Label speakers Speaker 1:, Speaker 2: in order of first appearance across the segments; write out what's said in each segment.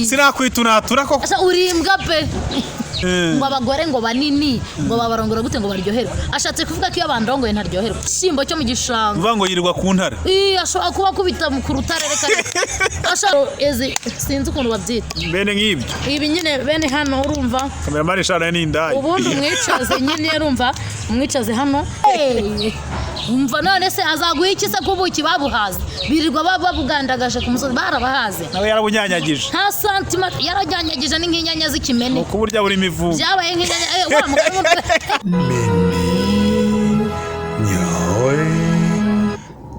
Speaker 1: Sinakwitunatura koko.
Speaker 2: Asa urimbwa pe. Ngo abagore ngo banini ngo babarongora gute ngo baryoherwa. Ashatse kuvuga ko iyo bandongoye ntaryoherwa. Simbo cyo mu gishanga.
Speaker 1: Uva ngo yirirwa ku ntare.
Speaker 2: Ashobora kuba kubita mu kurutare reka. Eze sinzi ukuntu babyita.
Speaker 1: Bene nk'ibyo.
Speaker 2: Ibi nyine bene hano urumva.
Speaker 1: Kameramani shana ni indaya.
Speaker 2: Ubundi umwicaze nyine urumva umwicaze hano. Umva none se azaguha iki se kubuki babuhaze. Birirwa babugandagaje ku musozi barabahaze.
Speaker 1: Nawe yarabunyanyagije.
Speaker 2: Nta santima yarajyanyagije n'inkinyanya z'ikimene.
Speaker 1: Ku buryo buri mivugo.
Speaker 2: Byabaye nk'inyanya wa mugabo.
Speaker 1: Nyawe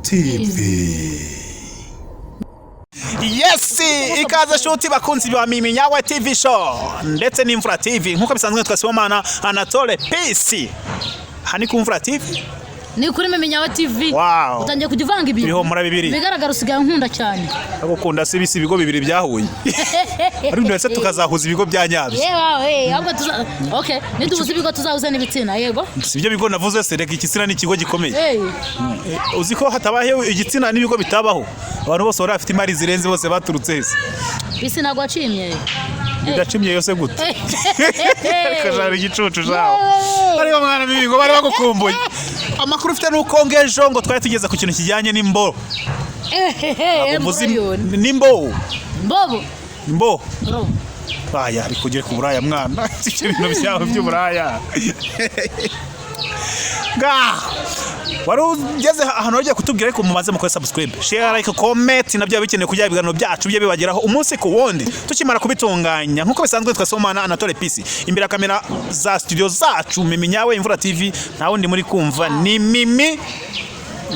Speaker 1: TV. Yes, ikaze shuti bakunzi ba Mimi Nyawe TV show ndetse n'Imvura TV nkuko bisanzwe twasibomana Anatole Peace. Hani ku Imvura TV?
Speaker 2: Ni kuri Mimi Nyawe TV.
Speaker 1: Wow.
Speaker 2: Utangiye kujivanga ibintu.
Speaker 1: Biho mura bibiri.
Speaker 2: Bigaragara usigaye nkunda cyane.
Speaker 1: Agukunda sibisi ibigo bibiri byahuye. Ari ndetse tukazahuza ibigo bya nyabyo.
Speaker 2: Ahubwo okay, niduhuza ibigo tuzahuza n'ibitsina yego.
Speaker 1: Sibyo bigo navuze se reka igitsina n'ikigo gikomeye. Uziko hatabaho igitsina n'ibigo bitabaho. Abantu bose barafite imari zirenze bose baturutse hese.
Speaker 2: Bisi nagwa cimye.
Speaker 1: Bidacimye yose gute. Kajara igicucu jaho. Ariyo mwana bibigo bari bagukumbuye. Amakuru ufite nuko ngejo ngo twari tugeze ku kintu kijyanye n'imbo. Nimbo.
Speaker 2: Mbobo.
Speaker 1: Imbo. Baya ari kugera ku buraya mwana. Ibyo bintu byaho by'uburaya. Wari ugeze ahantu ugiye kutubwira ariko mumaze mukore subscribe, share, like, comment nabyo bikeneye kujya ibiganiro byacu bye bibageraho umunsi ku wundi tukimara kubitunganya nkuko bisanzwe twasomana Anatole Peace imbere ya kamera za studio zacu Mimi Nyawe Imvura TV nta wundi muri kumva ni Mimi.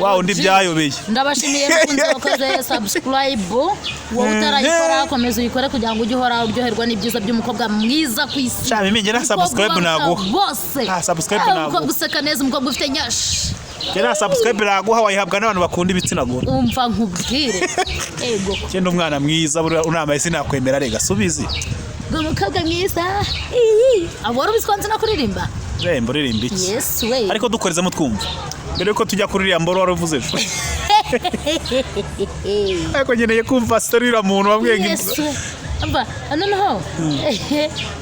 Speaker 1: Wow, ndi byayobeye.
Speaker 2: Ndabashimiye mukunzi wakoze subscribe. Wowe utarayikora komeza uyikore kugira ngo ujye uhora uryoherwa n'ibyiza by'umukobwa mwiza ku isi.
Speaker 1: Cyane Mimi ngera subscribe nago. Subscribe nago.
Speaker 2: Umukobwa useka neza, umukobwa ufite nyashi.
Speaker 1: Ngera subscribe nago wayihabwa n'abantu bakunda ibitsina gore.
Speaker 2: Umva nkubwire. Ego.
Speaker 1: Cyenda umwana mwiza unamaye sinakwemera rega subizi.
Speaker 2: Umukobwa mwiza. Abora ubiskonze no kuririmba.
Speaker 1: Rembo ririmba iki?
Speaker 2: Yes we.
Speaker 1: Ariko dukorezamo twumva. Mbere ko tujya kuri Mboro waruvuze ejo. Ariko ngeneye kumva story ira muntu wabwenge.
Speaker 2: Yes. Aba noneho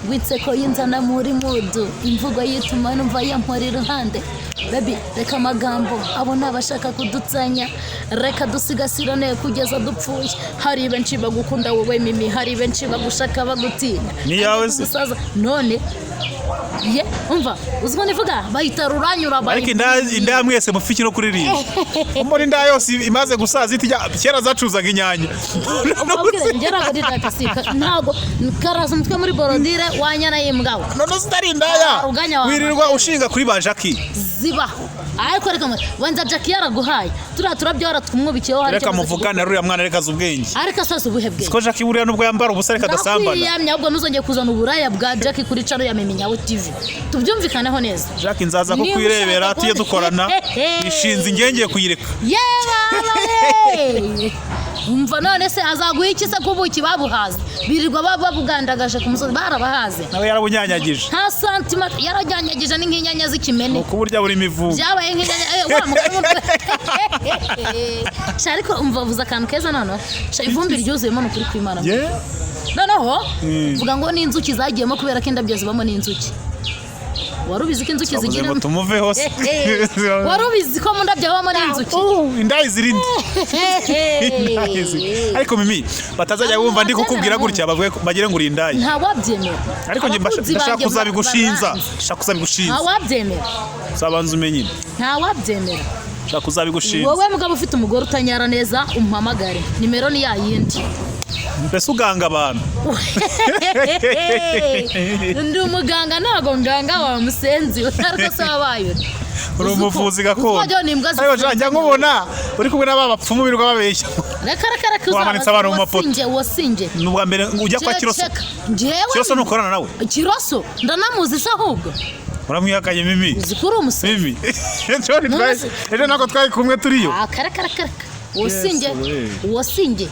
Speaker 2: witseko yinzana muri mudu imvugo yituma numva yampora iruhande. Baby reka amagambo abo nabashaka kudutsanya reka dusigasirane kugeza dupfuye. Hari benshi bagukunda wowe Mimi, hari benshi bagushaka bagutinya.
Speaker 1: Ni yawe se
Speaker 2: none ye umva uziko nivuga bayita ruranyura bayi.
Speaker 1: Ariko inda mwese mufiki no kuririmba. Umuri inda yose imaze gusaza itijya kera zacuzaga inyanya.
Speaker 2: Ngera gadi tapisika ntago karaza umutwe muri borodire wanyana yimbwawe.
Speaker 1: None sitari indaya. Wirirwa ushinga kuri ba Jackie.
Speaker 2: Ziba. Ariko reka wanza Jackie yaraguhaye. Turabyora twumwubikiyeho hari.
Speaker 1: Reka muvugana ruriya mwana reka zubwenge.
Speaker 2: Ariko sose ubuhebwe.
Speaker 1: Siko Jackie buriya nubwo yambara ubusare kadasambana.
Speaker 2: Yamya ubwo nuzongeye kuzana uburaya bwa Jackie kuri channel ya Mimi Nyawe TV. Tubyumvikaneho neza.
Speaker 1: Jackie nzaza ko kwirebera tuye dukorana. Ishinze ingengeye kuyireka.
Speaker 2: Umva none se azaguha iki se kubuki babuhaze. Birirwa babugandagaje ku musozi barabahaze.
Speaker 1: Nawe yarabunyanyagije.
Speaker 2: Nta santima yarajyanyagije n'inkinyanya z'ikimene.
Speaker 1: Ku buryo buri mivugo.
Speaker 2: Byabaye nk'inyanya wa mugabo. Ariko umva vuza akantu keza none. Ivumbi ryuzuyemo no kuri kwimana. Noneho vuga ngo ni inzuki zagiyemo kubera ko indabyo zibamo n'inzuki. Warubizi ko inzuki zigira
Speaker 1: ngo tumuve hose.
Speaker 2: Warubizi ko mu ndabyo habamo n'inzuki.
Speaker 1: Indayi zirinde. Ariko Mimi batazajya bumva ndi kukubwira gutya bavuye bagire ngo uri indayi.
Speaker 2: Nta wabyemera.
Speaker 1: Ariko nge ndashaka kuzabigushinza. Ndashaka kuzabigushinza.
Speaker 2: Nta wabyemera.
Speaker 1: Sabanza umenye.
Speaker 2: Nta wabyemera.
Speaker 1: Ndashaka kuzabigushinza.
Speaker 2: Wowe mugabo ufite umugore utanyara neza umpamagare. Nimero ni yayindi.
Speaker 1: Mbese uganga abantu.
Speaker 2: Ndi umuganga ntago nganga wa musenzi ariko se wabaye.
Speaker 1: Uri umuvuzi gakondo. Ariko njya nkubona uri kumwe n'aba bapfumu birirwa babeshya.
Speaker 2: Reka
Speaker 1: wamanitse abantu mu mapoto.
Speaker 2: Wasinje.
Speaker 1: Nubwa mbere ujya kwa Kiroso. Kiroso nukorana nawe.
Speaker 2: Kiroso ndanamuzi se ahubwo.
Speaker 1: Uramwihakanye Mimi.
Speaker 2: Zikuru umusenzi.
Speaker 1: Mimi. Ejo nako twari kumwe turiyo.
Speaker 2: Wasinje.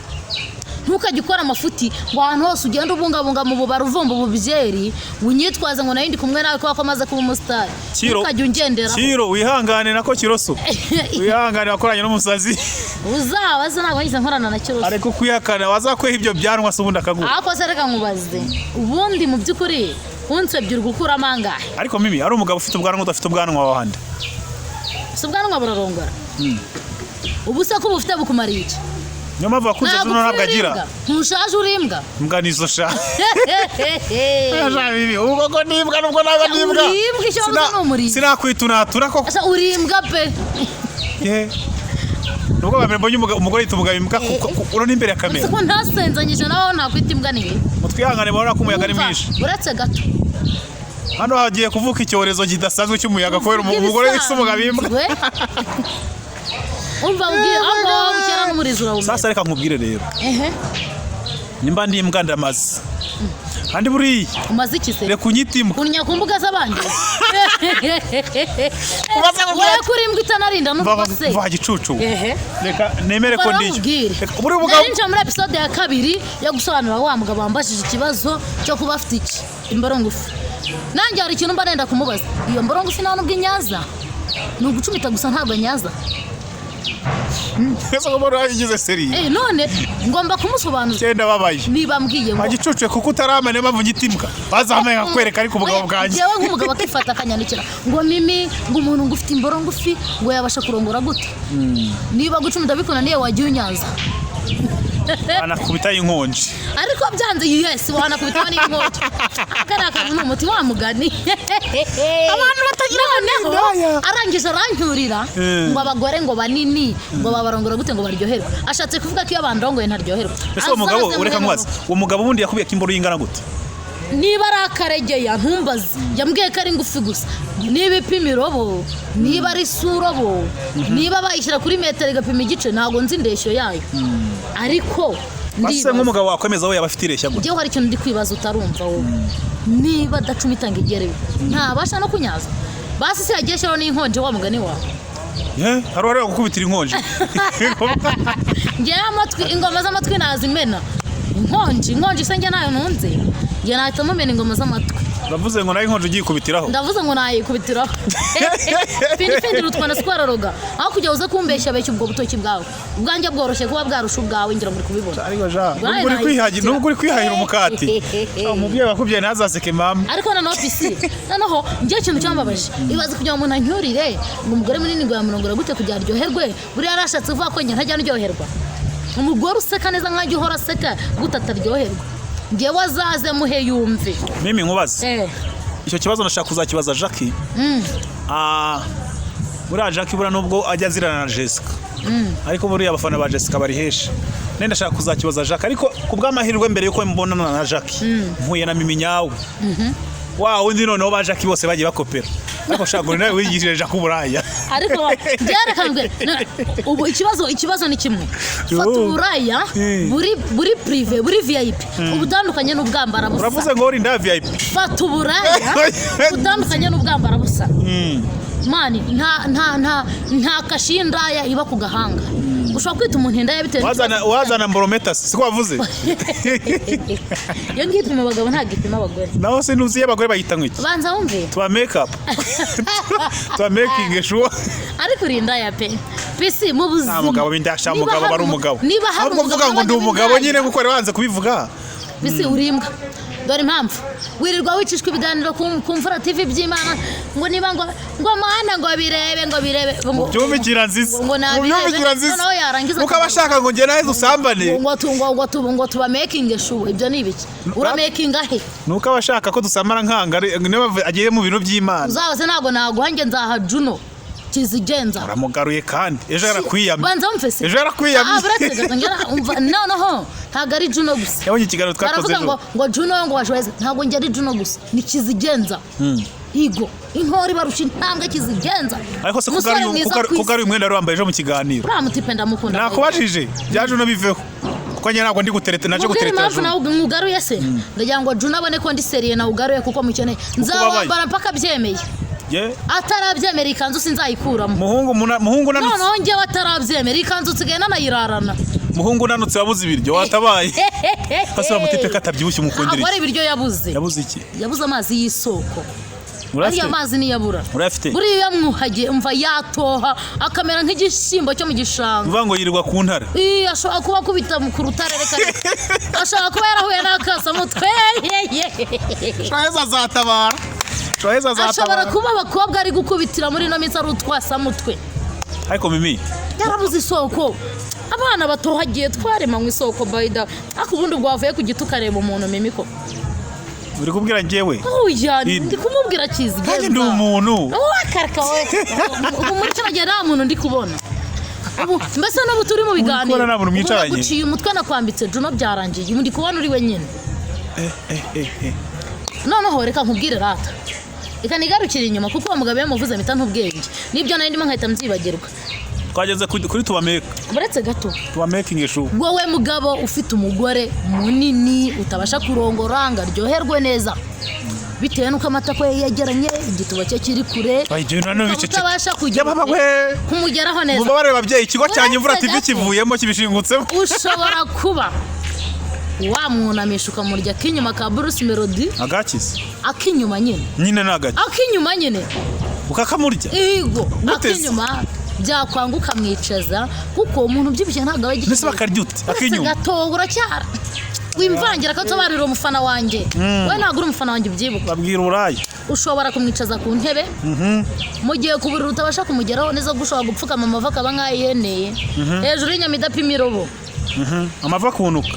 Speaker 2: ntukajye ukora amafuti ngo ahantu hose ugenda ubungabunga mu bubara uvumba ububyeri unyitwaza ngo nayindi kumwe nawe ko amaze kuba umusitari ntukajye ungendera
Speaker 1: Kiro wihangane nako Kiroso wihangane wakoranye n'umusazi
Speaker 2: uzabaze ntabwo ngize nkorana na Kiroso
Speaker 1: ariko kwihakana wazakweha ibyo byanwa se ubundi akaguha
Speaker 2: ako se reka nkubaze ubundi mu by'ukuri unsebye urgukura amangahe
Speaker 1: ariko Mimi ari umugabo ufite ubwanwa udafite ubwanwa wahande
Speaker 2: si ubwanwa burarongora ubu se ko bufite bukumariye iki
Speaker 1: niyo mpamvu wakunze Juno ntabwo agira
Speaker 2: ntushaje urimbwa
Speaker 1: mbwa nizo sha ubwo ko nimbwa nubwo ntabwo nimbwa
Speaker 2: urimbwa icyo bavuze ni umurimbwa
Speaker 1: sinakwitunatura koko
Speaker 2: urimbwa pe
Speaker 1: nubwo bamenya mbonye umugore yita umugabo imbwa urona imbere ya kamera
Speaker 2: ko ntasenzanyije naho nakwita imbwa nihe
Speaker 1: mutwihangane mubona ko umuyaga ari mwinshi
Speaker 2: uretse gato
Speaker 1: hano hagiye kuvuka icyorezo kidasanzwe cy'umuyaga kubera umugore yise umugabo imbwa
Speaker 2: umva mbwira aho mukera n'umurizo urawumenya
Speaker 1: sasa reka nkubwire rero nimba ndi imbwa ndamaze kandi buriya
Speaker 2: umaze iki se
Speaker 1: reka unyitima
Speaker 2: kunya ku mbuga z'abandi wowe kuri imbwa itanarinda n'ubwo se
Speaker 1: va gicucu reka nemere ko ndiyo
Speaker 2: buri mugabo nje muri episode ya 2 yo gusobanura wa mugabo wambashije ikibazo cyo kuba afite iki imborongufi nanjye hari ikintu mba nenda kumubaza iyo mborongufi nta nubwo inyaza ni ugucumita gusa ntabwo nyaza
Speaker 1: ese ngo bora yigize seri
Speaker 2: none ngomba kumusobanura
Speaker 1: cyenda babaye
Speaker 2: niba mbwiye ngo
Speaker 1: agicucuye kuko utaramane mpamvu ngitimka bazamenya kwereka ariko umugabo bwanjye
Speaker 2: yewe nk'umugabo akifata akanyandikira ngo Mimi ngo umuntu ngufite imborongufi ngo yabasha kurongora gute niba gucumita bikunaniye wagiye unyaza
Speaker 1: anakubita inkonji
Speaker 2: ariko byanze yes wanakubita n'inkonji akaraka n'umuti wa mugani
Speaker 1: abantu batagira
Speaker 2: noneho arangije arancyurira ngo abagore ngo banini ngo babarongora gute ngo baryoherwe ashatse kuvuga ko iyo bandongoye ntaryoherwa
Speaker 1: ese uwo mugabo ureka nkwaza uwo mugabo wundi yakubiye ko imboro yingana gute
Speaker 2: niba ari akaregeya ntumbaze yambwiye ko ari ngufi gusa niba ipima irobo niba ari surobo niba bayishyira kuri metero igapima igice ntabwo nzi indeshyo yayo ariko
Speaker 1: base nk'umugabo wakwemeza we yaba afite ireshya gute
Speaker 2: njyewe hari ikintu ndi kwibaza utarumva wowe niba dacumitanga igerebe ntabasha no kunyaza basi se yagiye shyiraho n'inkonje wa mugani wawe
Speaker 1: hari uwareba gukubitira inkonje
Speaker 2: njyewe amatwi ingoma z'amatwi nazimena inkonje se njye nayo ntunze njye nahita mumena ingoma z'amatwi
Speaker 1: uravuze ngo nayo inkonje ugiye ikubitiraho
Speaker 2: ndavuze ngo nayikubitiraho findi rutwana sitwararoga aho kujya uze kumbeshya beshya ubwo butoki bwawe ubwanjye bworoshye kuba bwarusha ubwawe ngira muri kubibona
Speaker 1: ariko ja nubwo uri kwihahira umukati umubyeyi wakubyaye ntazaseke mama
Speaker 2: ariko noneho pisi noneho njye ikintu cyambabaje ibaze kugira ngo umuntu anyurire ngo umugore munini ngo yamurongora gute kugira aryoherwe buriya yarashatse kuvuga ko njye ntajya ndyoherwa umugore useka neza nk'ajya uhora aseka gute ataryoherwa njyewe azaze muhe yumve
Speaker 1: Mimi nkubaze icyo kibazo ndashaka kuzakibaza Jackie buriya Jackie buriya nubwo ajya azirana na Jessica ariko buriya abafana ba Jessica bari hesha nenda ndashaka kuzakibaza Jackie ariko ku bw'amahirwe mbere yuko mbonana na Jackie mpuye na Mimi nyawe undi noneho ba Jackie bose bagiye bakopera ariko shaka nawe wigishije Jackie uburaya
Speaker 2: ariko byarakambwe ubu ikibazo ni kimwe fata uburaya buri prive buri VIP ubutandukanye n'ubwambara busa
Speaker 1: uravuze ngo uri nda VIP
Speaker 2: fata uburaya ubutandukanye n'ubwambara busa mani nta kashindaya iba ku gahanga ushobora kwita umuntu indaya bitewe
Speaker 1: wazana mborometasi siko wavuze
Speaker 2: iyo ngiye ipima abagabo ntabwo ipima abagore
Speaker 1: naho se ntuzi y'abagore bayita nk'iki
Speaker 2: banza wumve
Speaker 1: tuba make up tuba making sure
Speaker 2: ariko uri indaya pe pisi mu buzima
Speaker 1: nta mugabo bindasha umugabo bari umugabo
Speaker 2: niba hari
Speaker 1: uvuga ngo ndi umugabo nyine kuko ari wanze kubivuga
Speaker 2: pisi urimbwa dore impamvu wirirwa wicishwa ibiganiro ku mfura TV by'Imana ngo niba ngo mana ngo birebe
Speaker 1: byumvikira nziza
Speaker 2: noneho yarangiza
Speaker 1: ukabashaka ngo nge nawe dusambane
Speaker 2: ngo tuba making sure ibyo ni ibiki ura making ahe
Speaker 1: nuko abashaka ko dusambana nkanga niba agiye mu bintu by'Imana
Speaker 2: uzabaze ntabwo naguhange nzaha Juno kizigenza
Speaker 1: aramugaruye kandi ejo yarakwiyamye
Speaker 2: banza mfese
Speaker 1: ejo yarakwiyamye
Speaker 2: noneho ntabwo ari Juno gusa
Speaker 1: yabonye ikiganiro twakoze ejo
Speaker 2: ngo Juno ngo washweze ntabwo njye ari Juno gusa ni kizigenza higo inkori barusha intambwe kizigenza
Speaker 1: ariko se kugari umwenda wari wambaye ejo mu kiganiro
Speaker 2: uramutipe ndamukunda
Speaker 1: nakubajije bya Juno biveho kuko njye ntabwo ndi gutereta naje gutereta
Speaker 2: Juno nawe ngugaruye se ndagira ngo Juno abone ko ndi seriye na ugaruye kuko mukeneye nzabambara mpaka byemeye atarabyemera ikanzu sinzayikuramo
Speaker 1: muhungu
Speaker 2: noneho njyewe atarabyemera ikanzu nsigaye nanayirarana
Speaker 1: muhungu nanutse wabuze ibiryo watabaye basura mutipe katabyibushye umukundira
Speaker 2: Agora ibiryo yabuze
Speaker 1: iki
Speaker 2: yabuze amazi y'isoko
Speaker 1: Ariya
Speaker 2: amazi niyabura
Speaker 1: urafite
Speaker 2: buriya mwuhagiye umva yatoha akamera nk'igishimbo cyo mu gishanga
Speaker 1: uvuga ngo yirirwa ku ntare
Speaker 2: ashobora kuba kubita ku rutare reka ashobora kuba yarahuye n'akasamutwe ashobora kuba abakobwa ari gukubitira muri ino minsi ari utwasamutwe
Speaker 1: ariko Mimi
Speaker 2: yarabuze isoko abana batohagiye twarema mu isoko bayida ariko ubundi bwavuye ku giti ukareba umuntu Mimi ko
Speaker 1: uri kubwira njyewe
Speaker 2: ndi kumubwira kizi
Speaker 1: kandi ndi umuntu
Speaker 2: akareka we muri cyo bagira nta muntu ndi kubona mbese n'ubu turi mu biganiro guciye umutwe nakwambitse Juno byarangiye ndi kubona uri wenyine noneho reka nkubwire rata reka nigarukire inyuma kuko uwo mugabo yamuvuze mpita ntubwenge nibyo nari ndimo nkahita mbyibagirwa
Speaker 1: twageze kuri tubameka
Speaker 2: buretse gato
Speaker 1: tubamaking issue
Speaker 2: wowe mugabo ufite umugore munini utabasha kurongora ngo aryoherwe neza bitewe nuko amatako ye yegeranye igituba cye kiri kure utabasha kumugeraho neza
Speaker 1: mubabare babyeyi ikigo cyanyu imvura TV kivuyemo kibishingutsemo
Speaker 2: ushobora kuba wamwunamisha ukamurya akinyuma ka Bruce Melody
Speaker 1: agakize
Speaker 2: akinyuma nyine
Speaker 1: nagaki
Speaker 2: akinyuma nyine
Speaker 1: ukakamurya
Speaker 2: yego akinyuma byakwanguka mwicaza kuko umuntu byibishye ntago abagiye
Speaker 1: nese bakarya uti akinyuma
Speaker 2: gatogura cyara wimvangira katabarira umufana wanjye we ntago uri umufana wanjye ubyibuka
Speaker 1: babwira urayi
Speaker 2: ushobora kumwicaza ku ntebe mu gihe kuburira utabasha kumugeraho neza gushobora gupfuka amava akaba nkayeneye hejuru y'inyamidapima imirobo
Speaker 1: amava kunuka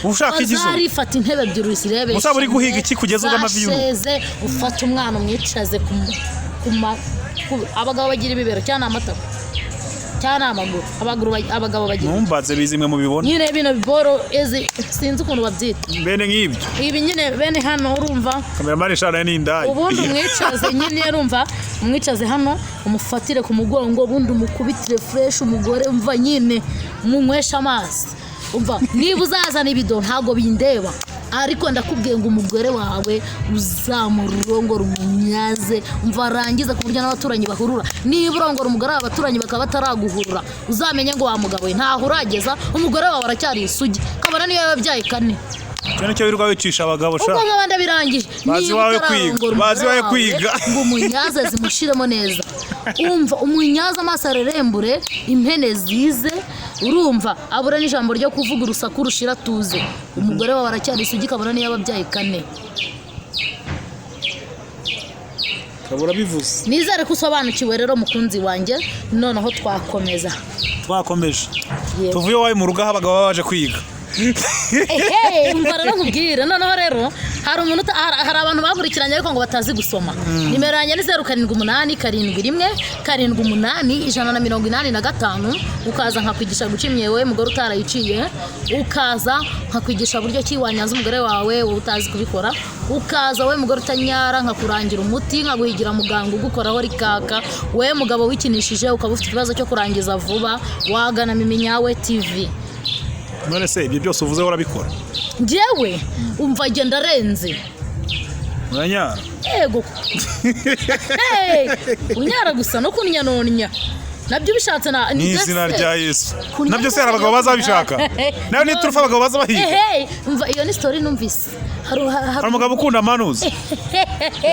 Speaker 1: ushaka igizo
Speaker 2: arifata intebe ebyiri usirebe
Speaker 1: usaba uri guhiga iki kugeza uga amavi
Speaker 2: y'umuntu ufata umwana umwicaze abagabo bagira ibibero cyane amatako cyane amaguru abagabo bagira
Speaker 1: numbaze bizimwe mu bibona
Speaker 2: nyine bino biboro sinzi ukuntu babyita
Speaker 1: bene nk'ibyo
Speaker 2: ibi nyine bene hano urumva
Speaker 1: kamera ishara n'indaya
Speaker 2: ubundi umwicaze nyine urumva umwicaze hano umufatire ku mugongo ubundi umukubitire fresh umugore umva nyine munywesha amazi umva niba uzazana ibido ntago bindeba ariko ndakubwiye ngo umugore wawe uzamurongora umunyaze umva arangiza ku buryo n'abaturanyi bahurura niba urongora umugore w'abaturanyi bakaba bataraguhurura uzamenye ngo wa mugabo we ntaho urageza umugore wawe aracyari isugi kabona niyo yabyaye kane
Speaker 1: cyane cyo wirirwa wicisha abagabo sha
Speaker 2: ubwo nk'abandi birangije
Speaker 1: bazi wawe kwiga
Speaker 2: ngo umunyaze zimushiremo neza umva umunyaze amaso arerembure impene zize urumva abura n'ijambo ryo kuvuga urusaku rushira tuze umugore wawe aracyari isugi kabona niyo yababyaye kane
Speaker 1: kabura bivuze
Speaker 2: nizere ko usobanukiwe rero mukunzi wanjye noneho twakomeje
Speaker 1: tuvuye wawe mu rugo abagabo baje kwiga
Speaker 2: umva rero nkubwire noneho rero hari abantu bakurikiranye ariko ngo batazi gusoma nimero yanjye ni 078778 ukaza nkakwigisha guca imyewe mugore utarayiciye ukaza nkakwigisha buryo ki wanyaza umugore wawe utazi kubikora ukaza we mugore utanyara nkakurangira umuti nkaguhigira muganga ugukoraho rikaka we mugabo wikinishije ukaba ufite ikibazo cyo kurangiza vuba wagana Mimi Nyawe TV.
Speaker 1: None se ibyo byose uvuze urabikora
Speaker 2: njyewe umva genda renze
Speaker 1: uranyara
Speaker 2: yego unyara gusa no kunyanonnya nabyo bishatse
Speaker 1: ni izina rya Yesu nabyo se abagabo bazabishaka nayo ni turufa abagabo bazabahiga
Speaker 2: umva iyo ni story numvise
Speaker 1: hari umugabo ukunda manuzi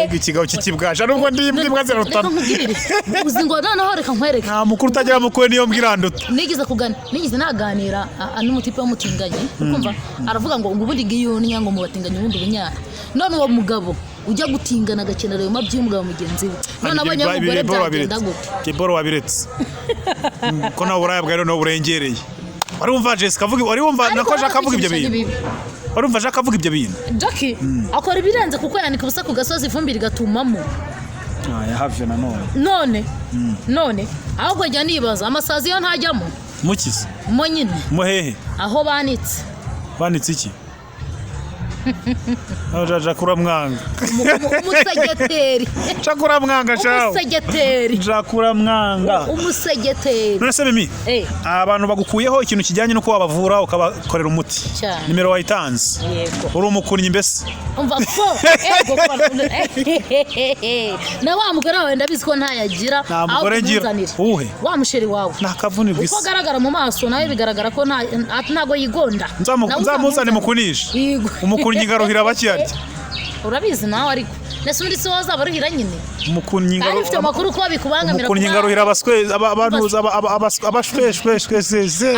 Speaker 1: igikigabo kikibwaje nubwo ndimbwa zirarutana
Speaker 2: uzi ngo noneho reka nkwereke
Speaker 1: nta mukuru utagira mukwe niyo mbwiranduta
Speaker 2: nigize naganira n'umutipe w'umutinganye ukumva aravuga ngo ubundi ngiyunya ngo mubatinganye ubundi bunyara none uwo mugabo ujya gutingana agakenera ayo mabyi y'umugabo mugenzi we none abonye umugore byagenda gute
Speaker 1: kiboro wabiretse ko nawe uraya bwa rero burengereye wari wumva Jessica avuga wari wumva nako Jacques avuga ibyo bintu warumva Jacques avuga ibyo bintu
Speaker 2: Jacques akora ibirenze kuko yanika ubusa ku gasozi ifumbire gatumamo
Speaker 1: yahave none
Speaker 2: ahubwo jya nibaza amasazi yo ntajyamo
Speaker 1: mukize
Speaker 2: mo nyine
Speaker 1: muhehe
Speaker 2: aho banitse
Speaker 1: iki Jakura mwanga.
Speaker 2: Umusegeteri.
Speaker 1: Jakura mwanga shawo.
Speaker 2: Umusegeteri.
Speaker 1: Jakura mwanga.
Speaker 2: Umusegeteri.
Speaker 1: None se Mimi? Abantu bagukuyeho ikintu kijyanye no kuba bavura ukabakorera umuti. Nimero wayitanze.
Speaker 2: Yego.
Speaker 1: Uri umukunnyi mbese.
Speaker 2: Umva fo. Ego na wa mugore wawe ndabizi ko ntayagira.
Speaker 1: Nta mugore ngira. Uhe?
Speaker 2: Wa musheri wawe.
Speaker 1: Nakavuni bwise.
Speaker 2: Uko agaragara mu maso nawe bigaragara ko ntago yigonda.
Speaker 1: Nzamuzane mukunisha.
Speaker 2: Yego.
Speaker 1: Umukunnyi garuhira bakiyarya.
Speaker 2: Urabizi nawe ariko. Nese muri so wazabaruhira nyine.
Speaker 1: Umukunnyi
Speaker 2: garuhira. Ari ufite amakuru ko bikubangamira.
Speaker 1: Umukunnyi garuhira abantu abashweshweshweze.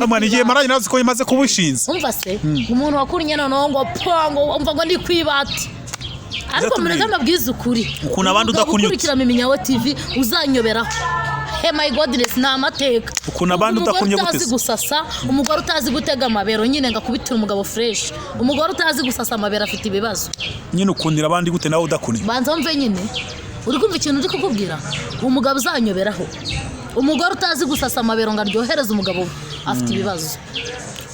Speaker 1: Amani igihe maranye nazo ko imaze kubushinza.
Speaker 2: Umva se umuntu wakunnye noneho ngo pango umva ngo ndi kwibati. Ariko murega mabwiza ukuri.
Speaker 1: Ukuntu abandi udakunyuka.
Speaker 2: Ukurikira Miminyawe TV uzanyoberaho. Hey my godness na amateka.
Speaker 1: Ukuntu abandi udakunye
Speaker 2: guteza. Utazi gusasa, umugore utazi gutega amabero nyine ngakubitira umugabo fresh. Umugore utazi gusasa amabero afite ibibazo.
Speaker 1: Nyine ukundira abandi gute nawe udakunye.
Speaker 2: Banza mve nyine. Uri kumva ikintu ndi kukubwira? Umugabo uzanyoberaho. Umugore utazi gusasa amabero ngaryohereza umugabo afite ibibazo.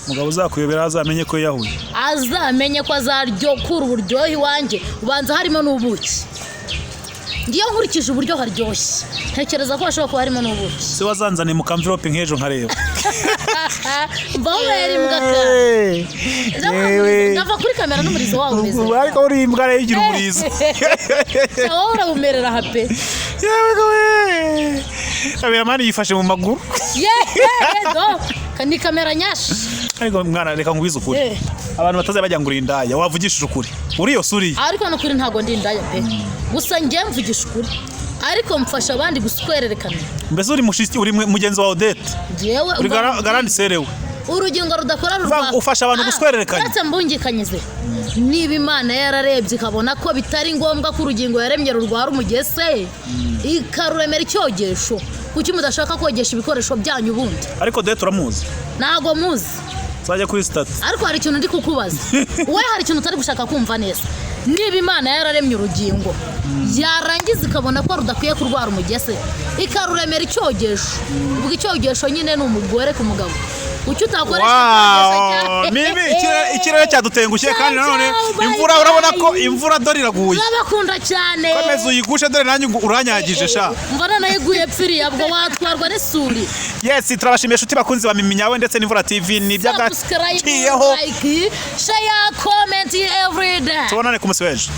Speaker 1: Umugabo uzakuyobera azamenye ko yahuye.
Speaker 2: Azamenye ko azaryo kuri uburyohe iwanje ubanza harimo n'ubuki. Ngiye nkurikije uburyo haryoshye. Ntekereza ko ashobora kuba harimo n'ubuki.
Speaker 1: Se wazanzane mu envelope nk'ejo nkareba.
Speaker 2: Baweri mbwaka. Ndava kuri kamera n'umurizo wawe umeze.
Speaker 1: Ariko uri imbwa rero igira umurizo.
Speaker 2: Sawa urabumerera hape.
Speaker 1: Yewe we. Kamera mani yifashe mu maguru.
Speaker 2: Do. Kandi kamera nyashi.
Speaker 1: Ariko mwana reka ngwiza ukuri. Abantu bataze bajya ngura indaya wavugishije ukuri. Uriyo suri.
Speaker 2: Ariko no kuri ntago ndi indaya pe. Gusa ngiye mvugisha ukuri. Ariko mfasha abandi guswererekana.
Speaker 1: Mbese uri mushiki uri mugenzi wa Odette.
Speaker 2: Jewe
Speaker 1: uri garandi serewe.
Speaker 2: Urugingo rudakora rurwa.
Speaker 1: Ufasha abantu guswererekana.
Speaker 2: Ndetse mbungikanyize. Niba Imana yararebye ikabona ko bitari ngombwa ko urugingo yaremye rurwara umugese. Ikaruremera icyogesho. Kuki mudashaka kogesha ibikoresho byanyu ubundi?
Speaker 1: Ariko Odette uramuzi.
Speaker 2: Nago muzi.
Speaker 1: Zajya kuri status.
Speaker 2: Ariko hari ikintu ndi kukubaza. Wowe hari ikintu utari gushaka kumva neza. Niba Imana yararemye urugingo yarangiza ikabona ko rudakwiye kurwara umugese ikaruremera icyogesho. Ubwo icyogesho nyine ni umugore ku mugabo. Ucyo utakoresha
Speaker 1: Mimi ikirere cyadutengushye kandi nanone imvura urabona ko imvura dore iraguye.
Speaker 2: Nabakunda cyane.
Speaker 1: Komeza uyigushe dore nanyu uranyagije sha.
Speaker 2: Mvana nayiguye pfiri yabwo watwarwa n'isuri.
Speaker 1: Yes, turabashimiye shuti bakunzi ba Miminyawe ndetse n'Imvura TV ni by'agaciyeho.
Speaker 2: Like, share, comment every day.
Speaker 1: Tubonane ku munsi w'ejo.